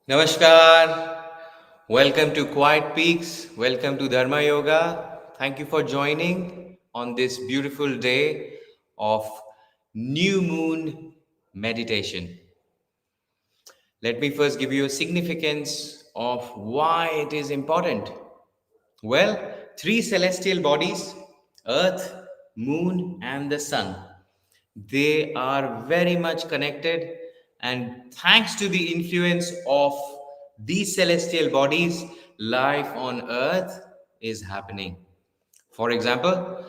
Namaskar. Welcome to Quiet Peaks. Welcome to Dharma Yoga. Thank you for joining on this beautiful day of new moon meditation. Let me first give you a significance of why it is important. Well, three celestial bodies, Earth, Moon, and the Sun. They are very much connected, and thanks to the influence of these celestial bodies, life on Earth is happening. For example,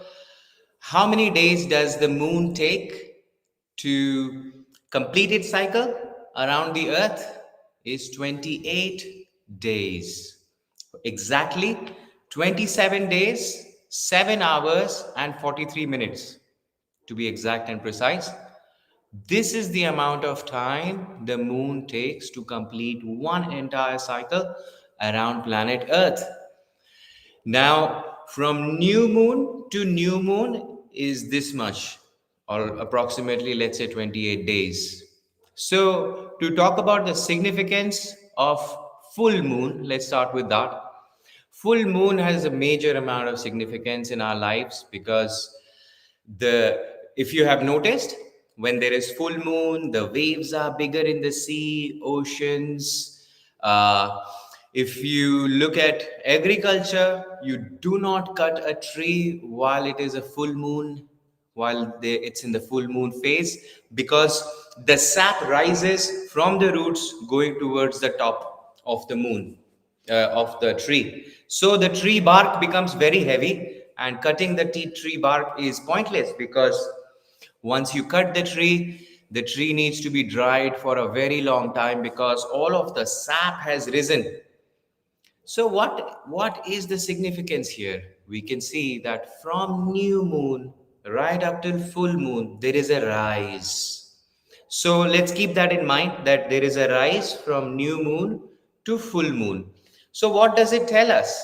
how many days does the moon take to complete its cycle around the Earth? Is 28 days. Exactly 27 days, 7 hours, and 43 minutes to be exact and precise. This is the amount of time the moon takes to complete one entire cycle around planet Earth. Now, from new moon to new moon is this much, or approximately, let's say, 28 days. So, to talk about the significance of full moon, let's start with that. Full moon has a major amount of significance in our lives because the if you have noticed, when there is full moon, the waves are bigger in the sea, oceans. If you look at agriculture, you do not cut a tree while it is a full moon, it's in the full moon phase, because the sap rises from the roots going towards the top of the moon, of the tree. So the tree bark becomes very heavy, and cutting the tree bark is pointless because once you cut the tree needs to be dried for a very long time because all of the sap has risen. So what is the significance here? We can see that from new moon right up till full moon there is a rise. So let's keep that in mind, that there is a rise from new moon to full moon. So what does it tell us?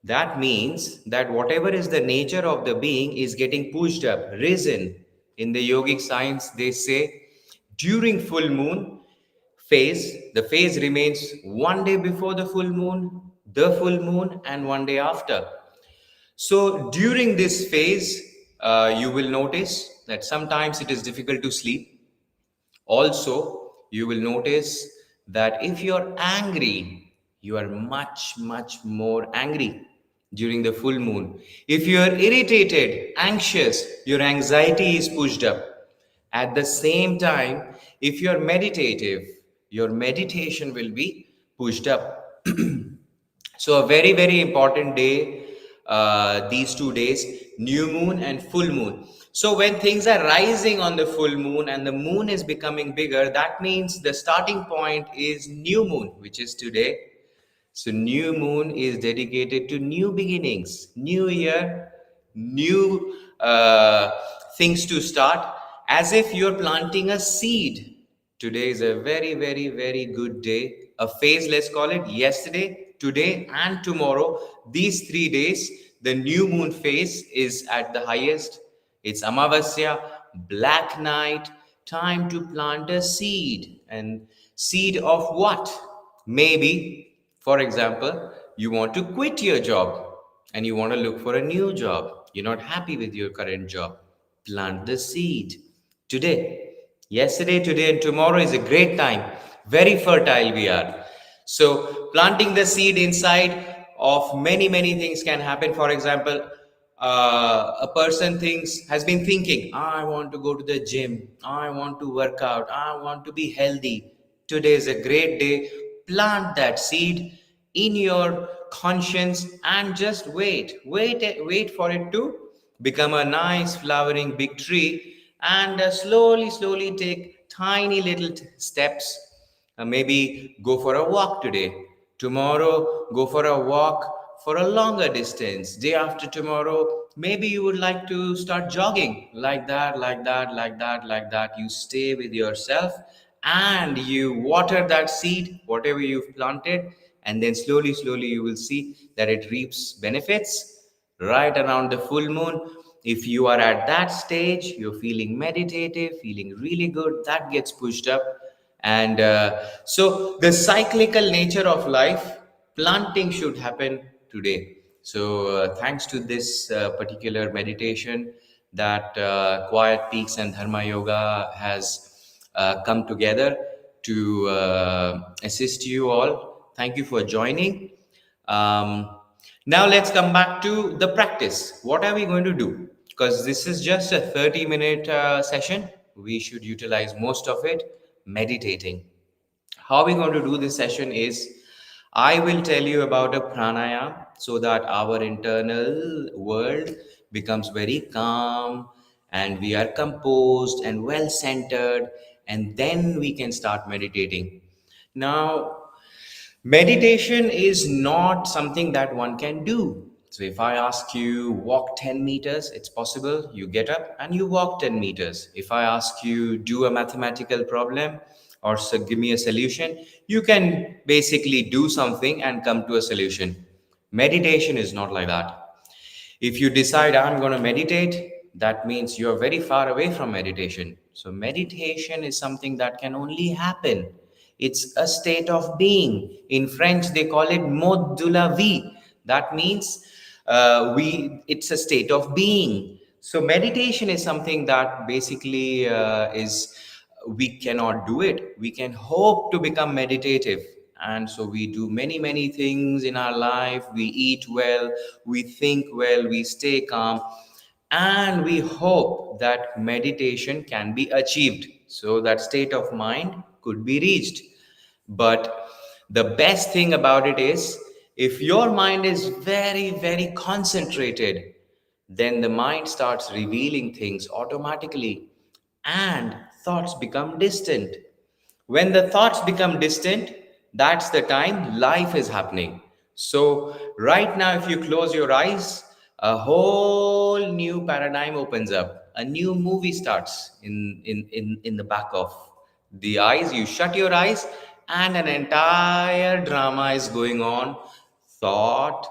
That means that whatever is the nature of the being is getting pushed up, risen. In the yogic science, they say during full moon phase, the phase remains one day before the full moon, and one day after. So during this phase, you will notice that sometimes it is difficult to sleep. Also, you will notice that if you're angry, you are much, much more angry during the full moon. If you are irritated, anxious, your anxiety is pushed up. At the same time, if you're meditative, your meditation will be pushed up. So, a very, very important day, these 2 days, new moon and full moon. So, when things are rising on the full moon and the moon is becoming bigger, that means the starting point is new moon, which is today. So, new moon is dedicated to new beginnings, new year, new things to start, as if you're planting a seed. Today is a very, very, very good day. A phase, let's call it yesterday, today, and tomorrow. These 3 days, the new moon phase is at the highest. It's Amavasya, black night, time to plant a seed. And seed of what? Maybe, for example, you want to quit your job and you want to look for a new job. You're not happy with your current job. Plant the seed today. Yesterday, today, and tomorrow is a great time. Very fertile we are. So, planting the seed inside of many, many things can happen. For example, a person has been thinking, I want to go to the gym, I want to work out, I want to be healthy. Today is a great day. Plant that seed in your conscience and just wait for it to become a nice flowering big tree, and slowly take tiny little steps. Maybe go for a walk today. Tomorrow, go for a walk for a longer distance. Day after tomorrow, maybe you would like to start jogging. Like that, like that, like that, like that. You stay with yourself and you water that seed, whatever you've planted, and then slowly you will see that it reaps benefits right around the full moon. If you are at that stage, you're feeling meditative, feeling really good, that gets pushed up, And so the cyclical nature of life, planting should happen today. So thanks to this particular meditation that Quiet Peaks and Dharma Yoga has come together to assist you all. Thank you for joining. Um, Now let's come back to the practice. What are we going to do? Because this is just a 30-minute session. We should utilize most of it meditating. How we're going to do this session is I will tell you about a pranayam so that our internal world becomes very calm and we are composed and well centered, and then we can start meditating. Now, meditation is not something that one can do. So if I ask you walk 10 meters, it's possible. You get up and you walk 10 meters. If I ask you do a mathematical problem or give me a solution, you can basically do something and come to a solution. Meditation is not like that. If you decide I'm going to meditate, that means you're very far away from meditation. So, meditation is something that can only happen. It's a state of being. In French, they call it mode de la vie. That means it's a state of being. So, meditation is something that basically is we cannot do it. We can hope to become meditative, and so we do many things in our life. We eat well, we think well, we stay calm, and we hope that meditation can be achieved so that state of mind could be reached. But the best thing about it is, if your mind is very concentrated, then the mind starts revealing things automatically and thoughts become distant. When the thoughts become distant, that's the time life is happening. So, right now, if you close your eyes, a whole new paradigm opens up. A new movie starts in the back of the eyes. You shut your eyes, and an entire drama is going on. Thought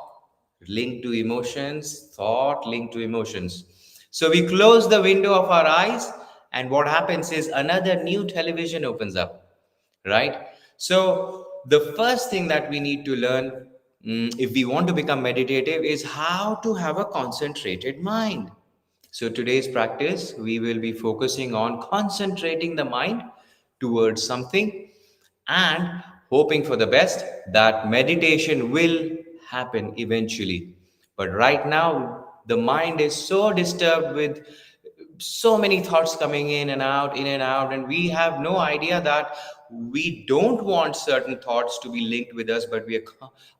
linked to emotions, thought linked to emotions. So we close the window of our eyes, and what happens is another new television opens up, right? So the first thing that we need to learn, if we want to become meditative, is how to have a concentrated mind. So today's practice, we will be focusing on concentrating the mind towards something and hoping for the best that meditation will happen eventually. But right now, the mind is so disturbed with so many thoughts coming in and out, and we have no idea that we don't want certain thoughts to be linked with us, but we are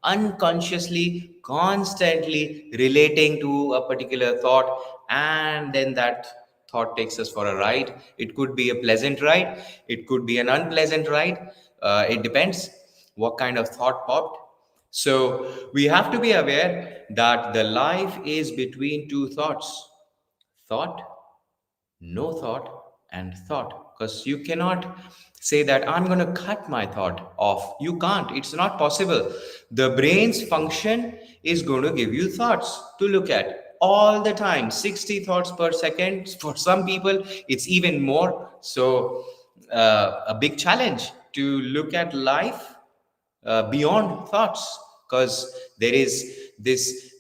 unconsciously constantly relating to a particular thought, and then that thought takes us for a ride. It could be a pleasant ride, it could be an unpleasant ride. It depends what kind of thought popped. So we have to be aware that the life is between two thoughts: thought, no thought, and thought. Because you cannot say that I'm going to cut my thought off. You can't. It's not possible. The brain's function is going to give you thoughts to look at all the time. 60 thoughts per second. For some people, it's even more. So, a big challenge to look at life beyond thoughts, because there is this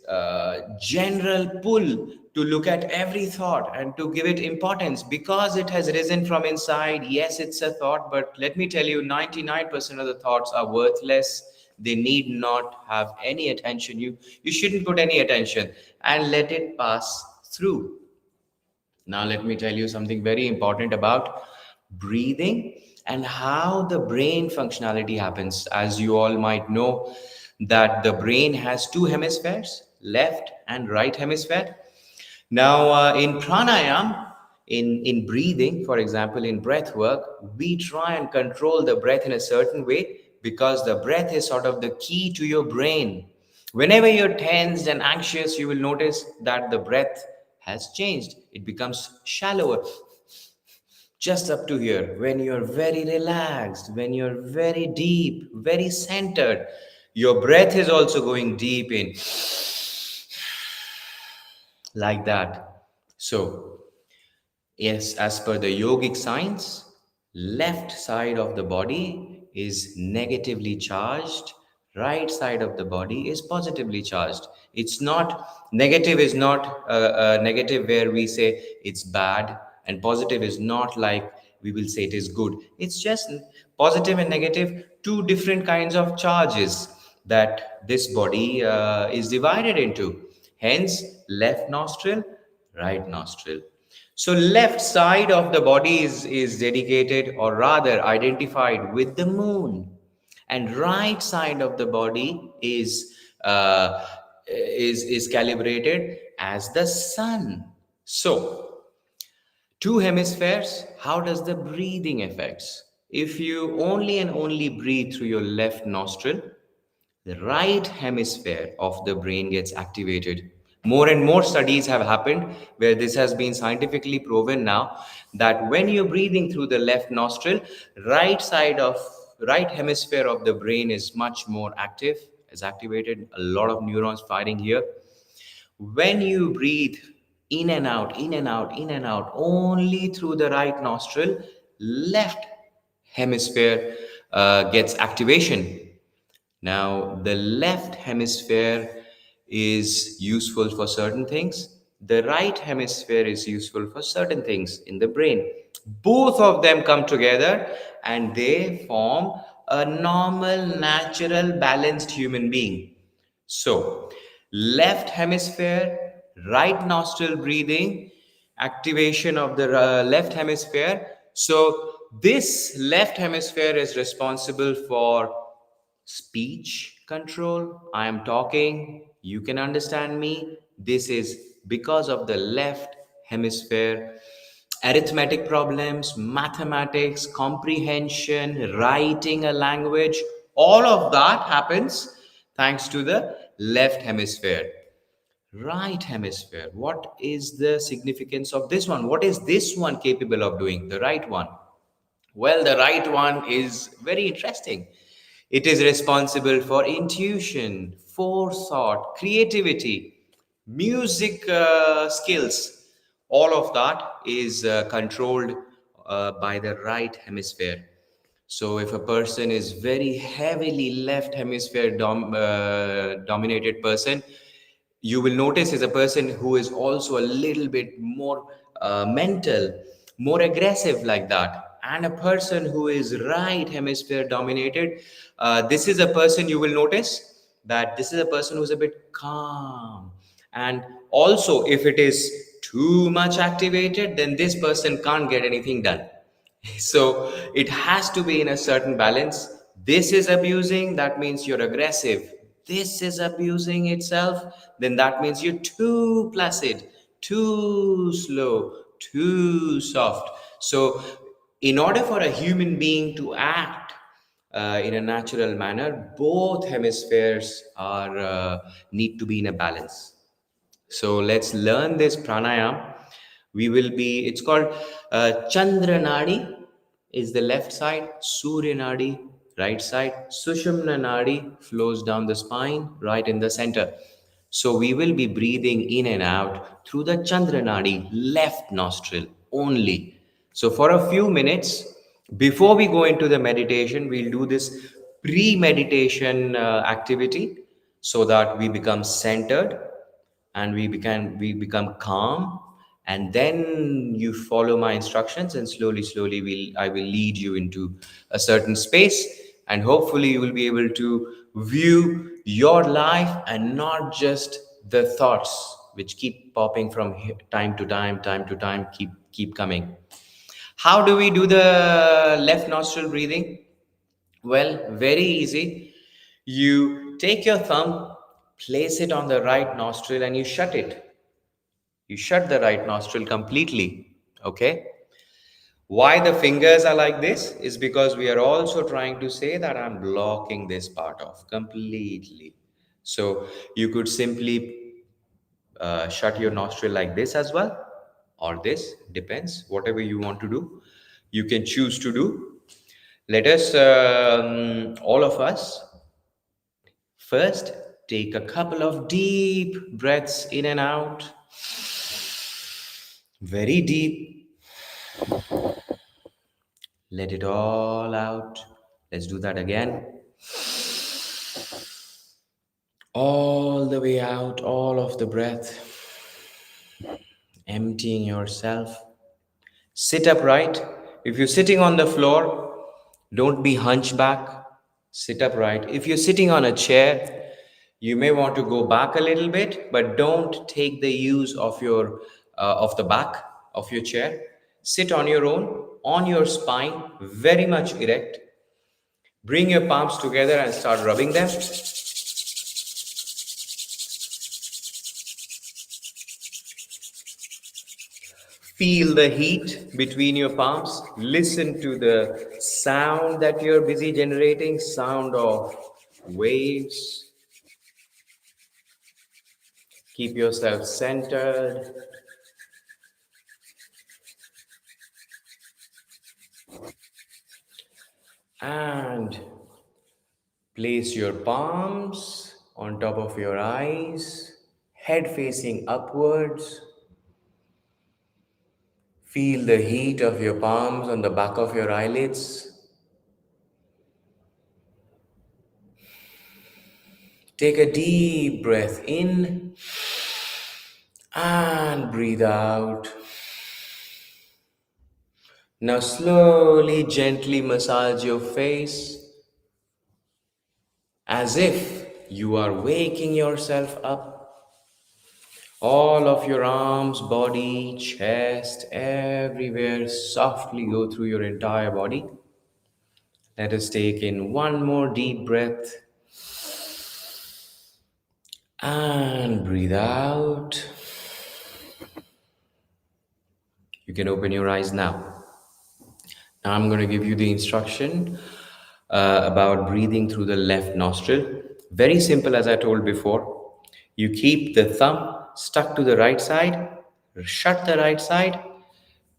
general pull to look at every thought and to give it importance because it has risen from inside. Yes, it's a thought, but let me tell you, 99% of the thoughts are worthless. They need not have any attention. You shouldn't put any attention and let it pass through. Now, let me tell you something very important about breathing and how the brain functionality happens. As you all might know, that the brain has two hemispheres, left and right hemisphere. Now, in pranayam, in breathing, for example, in breath work, we try and control the breath in a certain way because the breath is sort of the key to your brain. Whenever you're tensed and anxious, you will notice that the breath has changed. It becomes shallower, just up to here. When you're very relaxed, when you're very deep, very centered, your breath is also going deep in, like that. So, yes, as per the yogic science, left side of the body is negatively charged, right side of the body is positively charged. It's not negative, is not negative where we say it's bad, and positive is not like we will say it is good. It's just positive and negative, two different kinds of charges that this body is divided into. Hence, left nostril, right nostril. So left side of the body is dedicated, or rather identified, with the moon, and right side of the body is calibrated as the sun. So two hemispheres. How does the breathing affects? If you only and only breathe through your left nostril, the right hemisphere of the brain gets activated. More and more studies have happened where this has been scientifically proven now, that when you're breathing through the left nostril, right hemisphere of the brain is much more active, is activated, a lot of neurons firing here. When you breathe in and out, in and out, in and out, only through the right nostril, left hemisphere gets activation. Now, the left hemisphere is useful for certain things. The right hemisphere is useful for certain things in the brain. Both of them come together and they form a normal, natural, balanced human being. So, left hemisphere, right nostril breathing, activation of the left hemisphere. So, this left hemisphere is responsible for speech control. I am talking, you can understand me. This is because of the left hemisphere. Arithmetic problems, mathematics, comprehension, writing a language, all of that happens thanks to the left hemisphere. Right hemisphere, what is the significance of this one? What is this one capable of doing, the right one? Well, the right one is very interesting. It is responsible for intuition, forethought, creativity, music skills. All of that is controlled by the right hemisphere. So, if a person is very heavily left hemisphere dominated person, you will notice is a person who is also a little bit more mental, more aggressive like that. And a person who is right hemisphere dominated, this is a person you will notice that this is a person who's a bit calm. And also, if it is too much activated, then this person can't get anything done. So it has to be in a certain balance. This is abusing, that means you're aggressive. This is abusing itself, then that means you're too placid, too slow, too soft. So, in order for a human being to act in a natural manner, both hemispheres are need to be in a balance. So let's learn this pranayam. It's called Chandra Nadi is the left side, Surya Nadi, right side, Sushumna Nadi flows down the spine, right in the center. So we will be breathing in and out through the Chandra Nadi, left nostril only. So for a few minutes, before we go into the meditation, we'll do this pre-meditation activity so that we become centered and we become calm, and then you follow my instructions, and slowly I will lead you into a certain space, and hopefully you will be able to view your life and not just the thoughts which keep popping from time to time, keep coming. How do we do the left nostril breathing? Well, very easy. You take your thumb, place it on the right nostril, and you shut it. You shut the right nostril completely. Okay? Why the fingers are like this is because we are also trying to say that I'm blocking this part off completely. So you could simply shut your nostril like this as well, or this, depends, whatever you want to do. You can choose to do. Let us, all of us, first take a couple of deep breaths in and out, very deep. Let it all out. Let's do that again. All the way out, all of the breath, emptying yourself. Sit upright. If you're sitting on the floor, don't be hunchback. Sit upright. If you're sitting on a chair, you may want to go back a little bit, but don't take the use of the back of your chair. Sit on your own, on your spine, very much erect. Bring your palms together and start rubbing them. Feel the heat between your palms. Listen to the sound that you're busy generating, sound of waves. Keep yourself centered. And place your palms on top of your eyes, head facing upwards. Feel the heat of your palms on the back of your eyelids. Take a deep breath in and breathe out. Now slowly, gently massage your face as if you are waking yourself up. All of your arms, body, chest, everywhere softly go through your entire body. Let us take in one more deep breath and breathe out. You can open your eyes now. Now I'm going to give you the instruction about breathing through the left nostril. Very simple, as I told before. You keep the thumb stuck to the right side, shut the right side,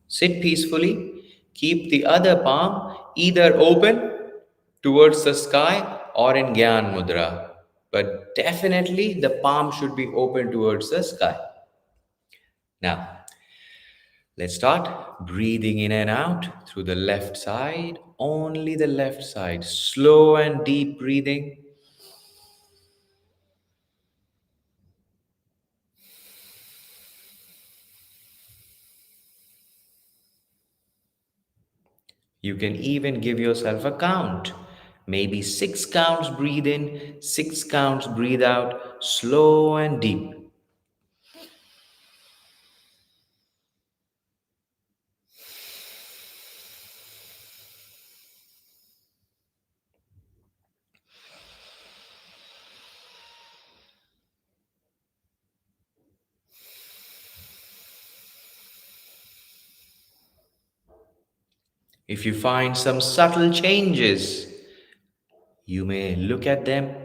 sit peacefully, keep the other palm either open towards the sky or in Gyan Mudra. But definitely the palm should be open towards the sky. Now, let's start breathing in and out through the left side, only the left side. Slow and deep breathing. You can even give yourself a count. Maybe 6 counts breathe in, 6 counts breathe out, slow and deep. If you find some subtle changes, you may look at them.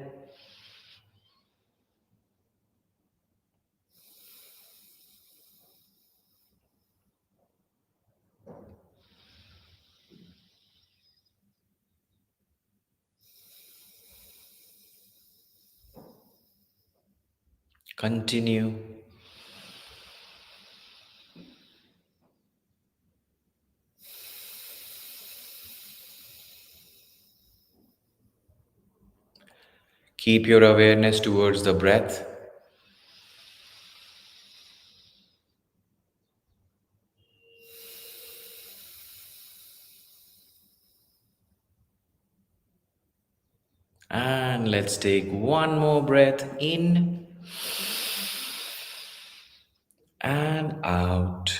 Continue. Keep your awareness towards the breath. And let's take one more breath in and out.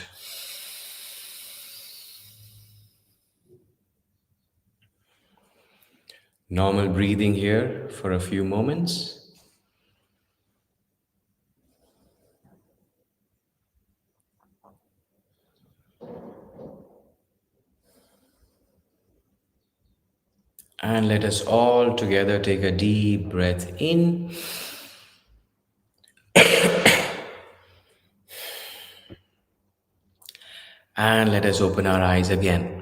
Normal breathing here for a few moments. And let us all together take a deep breath in and let us open our eyes again.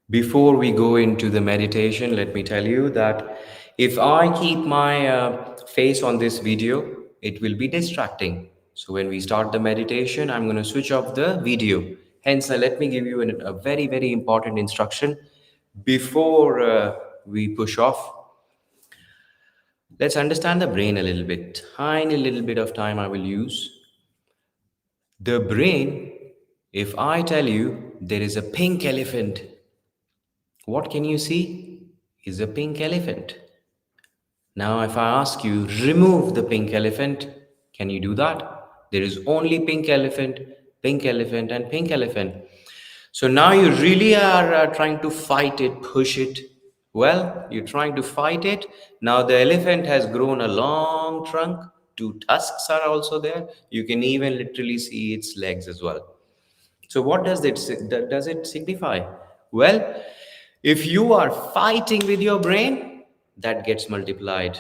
Before we go into the meditation, let me tell you that if I keep my face on this video, it will be distracting. So when we start the meditation, I'm going to switch off the video. Hence, let me give you a very, very important instruction before we push off. Let's understand the brain a little bit. Tiny little bit of time I will use. The brain, if I tell you there is a pink elephant, what can you see? Is a pink elephant. Now, if I ask you, remove the pink elephant, can you do that? There is only pink elephant, and pink elephant. So now you really are trying to fight it, push it. Well, you're trying to fight it. Now the elephant has grown a long trunk. Two tusks are also there. You can even literally see its legs as well. So what does it signify? Well, if you are fighting with your brain, that gets multiplied.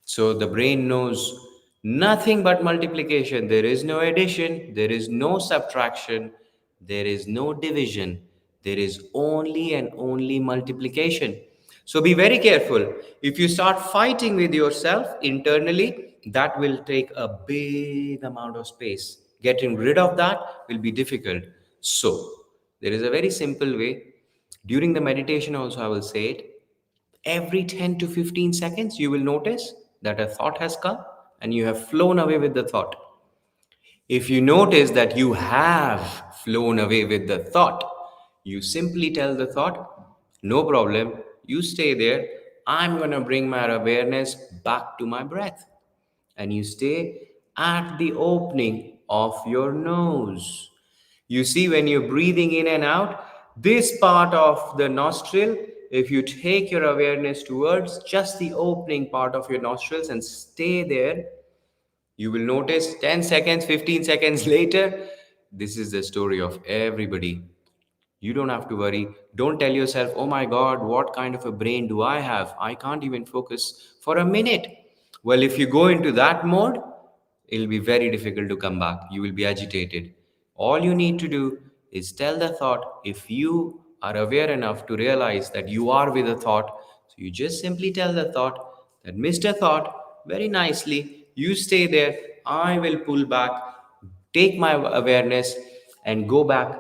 So the brain knows nothing but multiplication. There is no addition, there is no subtraction, there is no division. There is only and only multiplication. So be very careful. If you start fighting with yourself internally, that will take a big amount of space. Getting rid of that will be difficult. So, there is a very simple way. During the meditation, also, I will say it every 10 to 15 seconds you will notice that a thought has come and you have flown away with the thought. If you notice that you have flown away with the thought, you simply tell the thought, no problem, you stay there, I'm going to bring my awareness back to my breath. And you stay at the opening of your nose. You see, when you're breathing in and out, this part of the nostril, if you take your awareness towards just the opening part of your nostrils and stay there, you will notice 10 seconds, 15 seconds later, this is the story of everybody. You don't have to worry. Don't tell yourself, oh my God, what kind of a brain do I have? I can't even focus for a minute. Well, if you go into that mode, it'll be very difficult to come back. You will be agitated. All you need to do is tell the thought. If you are aware enough to realize that you are with a thought, so you just simply tell the thought that, Mr. Thought, very nicely, you stay there. I will pull back, take my awareness, and go back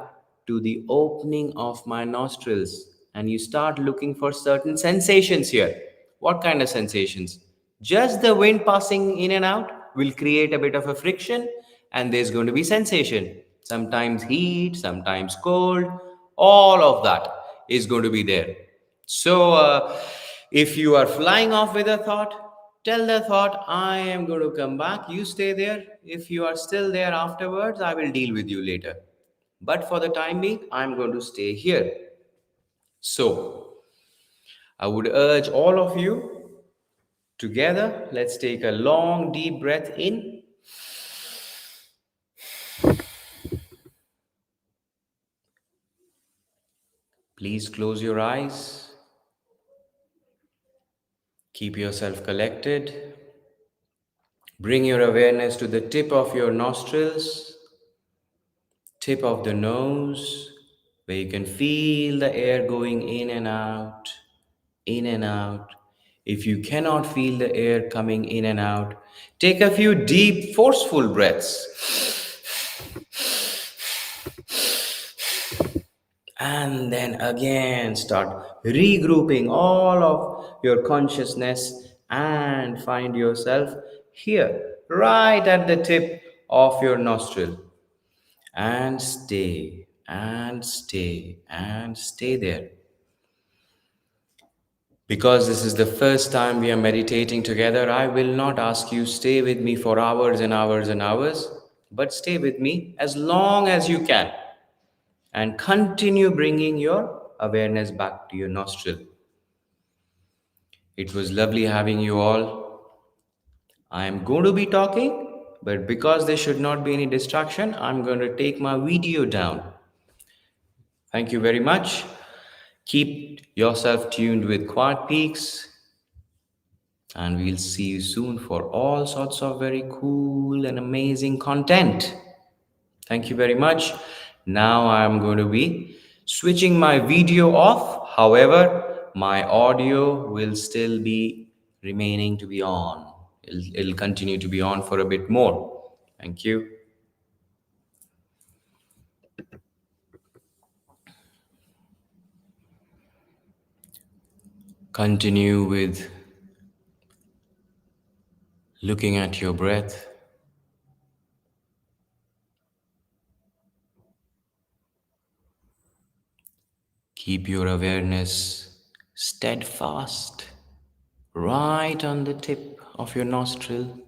to the opening of my nostrils. And you start looking for certain sensations here. What kind of sensations? Just the wind passing in and out will create a bit of a friction, and there's going to be sensation. Sometimes heat, sometimes cold, all of that is going to be there. So, if you are flying off with a thought, tell the thought, I am going to come back. You stay there. If you are still there afterwards, I will deal with you later. But for the time being, I'm going to stay here. So, I would urge all of you together, let's take a long, deep breath in. Please close your eyes. Keep yourself collected. Bring your awareness to the tip of your nostrils, tip of the nose, where you can feel the air going in and out, in and out. If you cannot feel the air coming in and out, take a few deep, forceful breaths. And then again start regrouping all of your consciousness and find yourself here, right at the tip of your nostril. And stay, and stay, and stay there. Because this is the first time we are meditating together, I will not ask you stay with me for hours and hours and hours, but stay with me as long as you can and continue bringing your awareness back to your nostril. It was lovely having you all. I am going to be talking, but because there should not be any distraction, I'm going to take my video down. Thank you very much. Keep yourself tuned with Quiet Peaks, and we'll see you soon for all sorts of very cool and amazing content. Thank you very much. Now I'm going to be switching my video off. However, my audio will still be remaining to be on. It'll continue to be on for a bit more. Thank you. Continue with looking at your breath. Keep your awareness steadfast right on the tip of your nostril.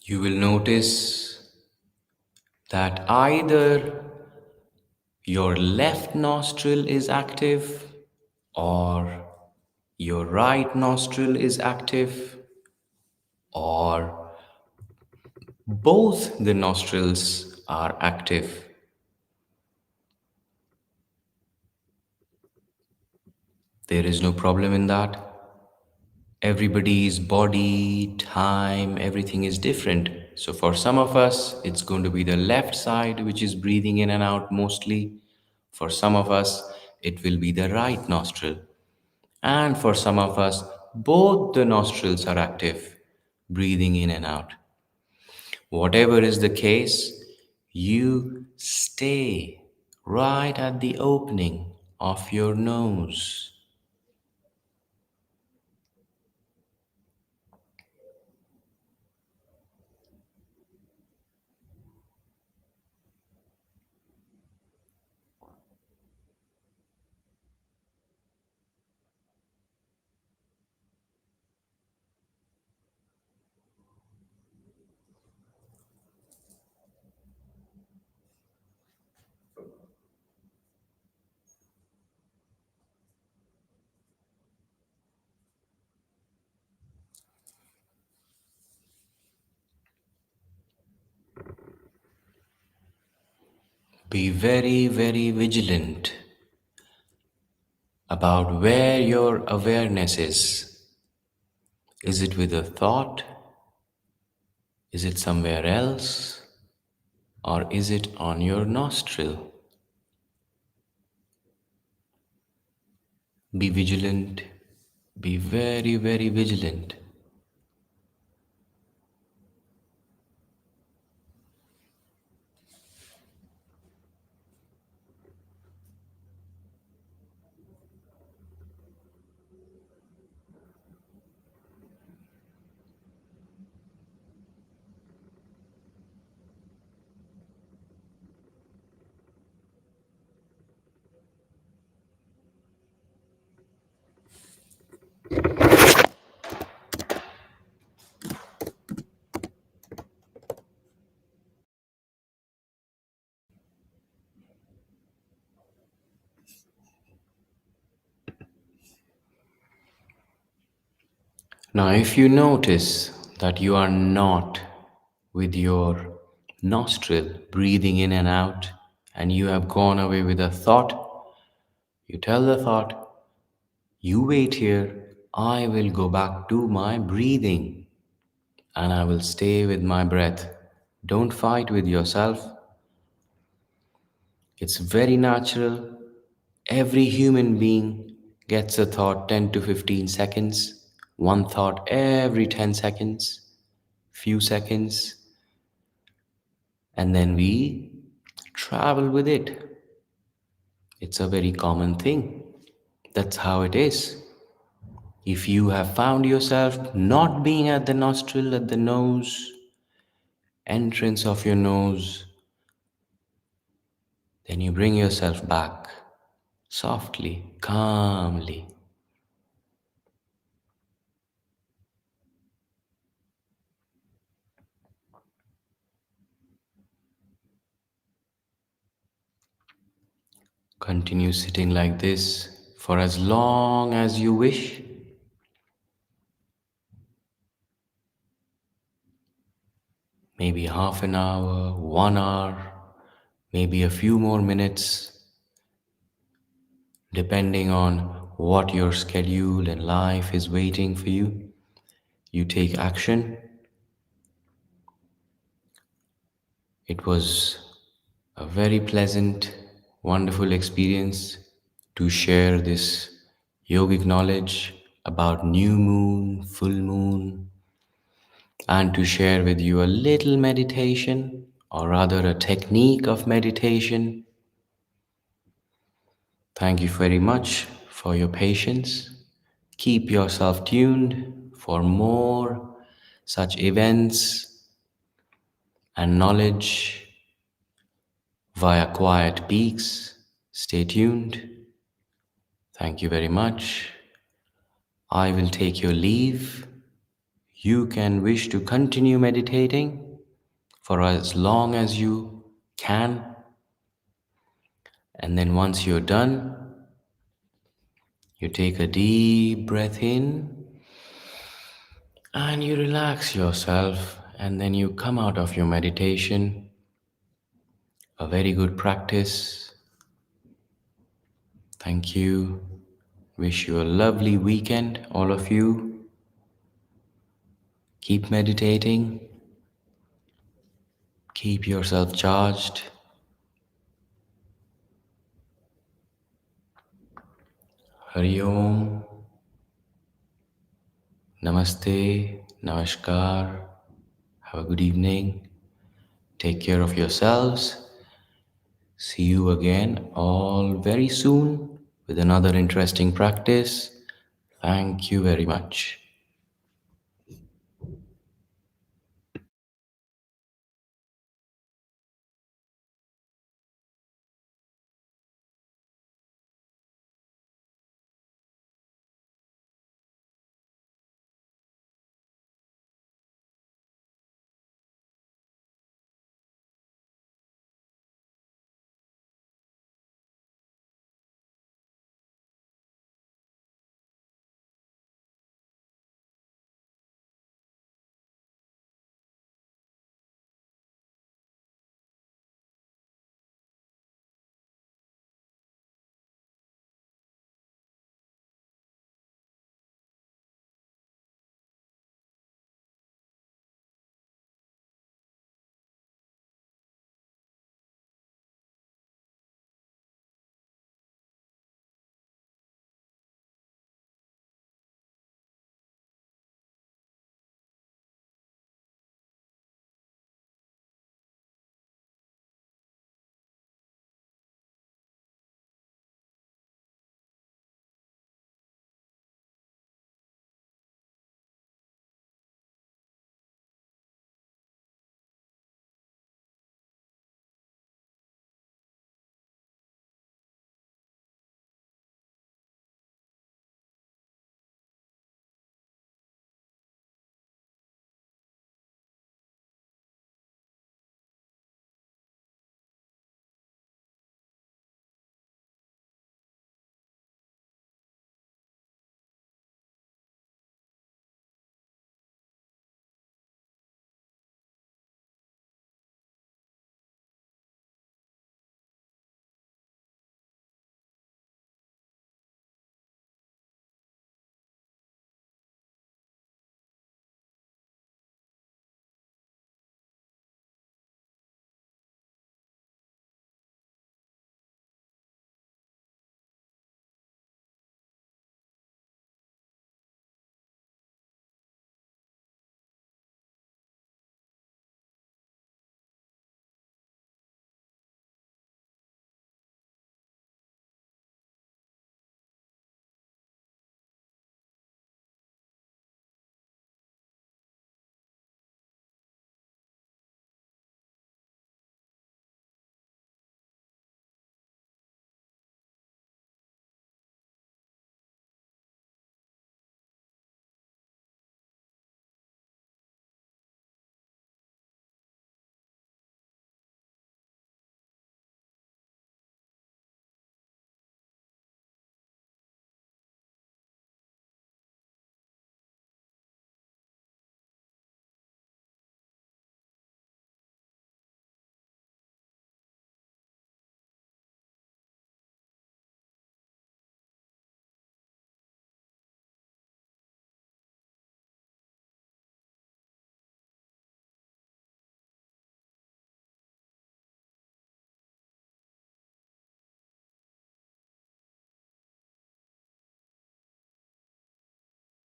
You will notice that either your left nostril is active or your right nostril is active or both the nostrils are active. There is no problem in that. Everybody's body, time, everything is different. So for some of us, it's going to be the left side which is breathing in and out mostly. For some of us, it will be the right nostril. And for some of us, both the nostrils are active, breathing in and out. Whatever is the case, you stay right at the opening of your nose. Be very, very vigilant about where your awareness is. Is it with a thought? Is it somewhere else? Or is it on your nostril? Be vigilant. Be very, very vigilant. Now, if you notice that you are not with your nostril breathing in and out, and you have gone away with a thought, you tell the thought, you wait here, I will go back to my breathing and I will stay with my breath. Don't fight with yourself. It's very natural. Every human being gets a thought 10 to 15 seconds, one thought every 10 seconds, few seconds, and then we travel with it. It's a very common thing. That's how it is. If you have found yourself not being at the nostril, at the nose, entrance of your nose, then you bring yourself back softly, calmly. Continue sitting like this for as long as you wish. Maybe half an hour, 1 hour, maybe a few more minutes, depending on what your schedule and life is waiting for you. You take action. It was a very pleasant, wonderful experience to share this yogic knowledge about new moon, full moon, and to share with you a little meditation, or rather a technique of meditation. Thank you very much for your patience. Keep yourself tuned for more such events and knowledge via Quiet Peaks. Stay tuned. Thank you very much. I will take your leave. You can wish to continue meditating for as long as you can. And then once you're done, you take a deep breath in and you relax yourself. And then you come out of your meditation. A very good practice. Thank you. Wish you a lovely weekend, all of you. Keep meditating. Keep yourself charged. Hari Om. Namaste. Namaskar. Have a good evening. Take care of yourselves. See you again all very soon with another interesting practice. Thank you very much.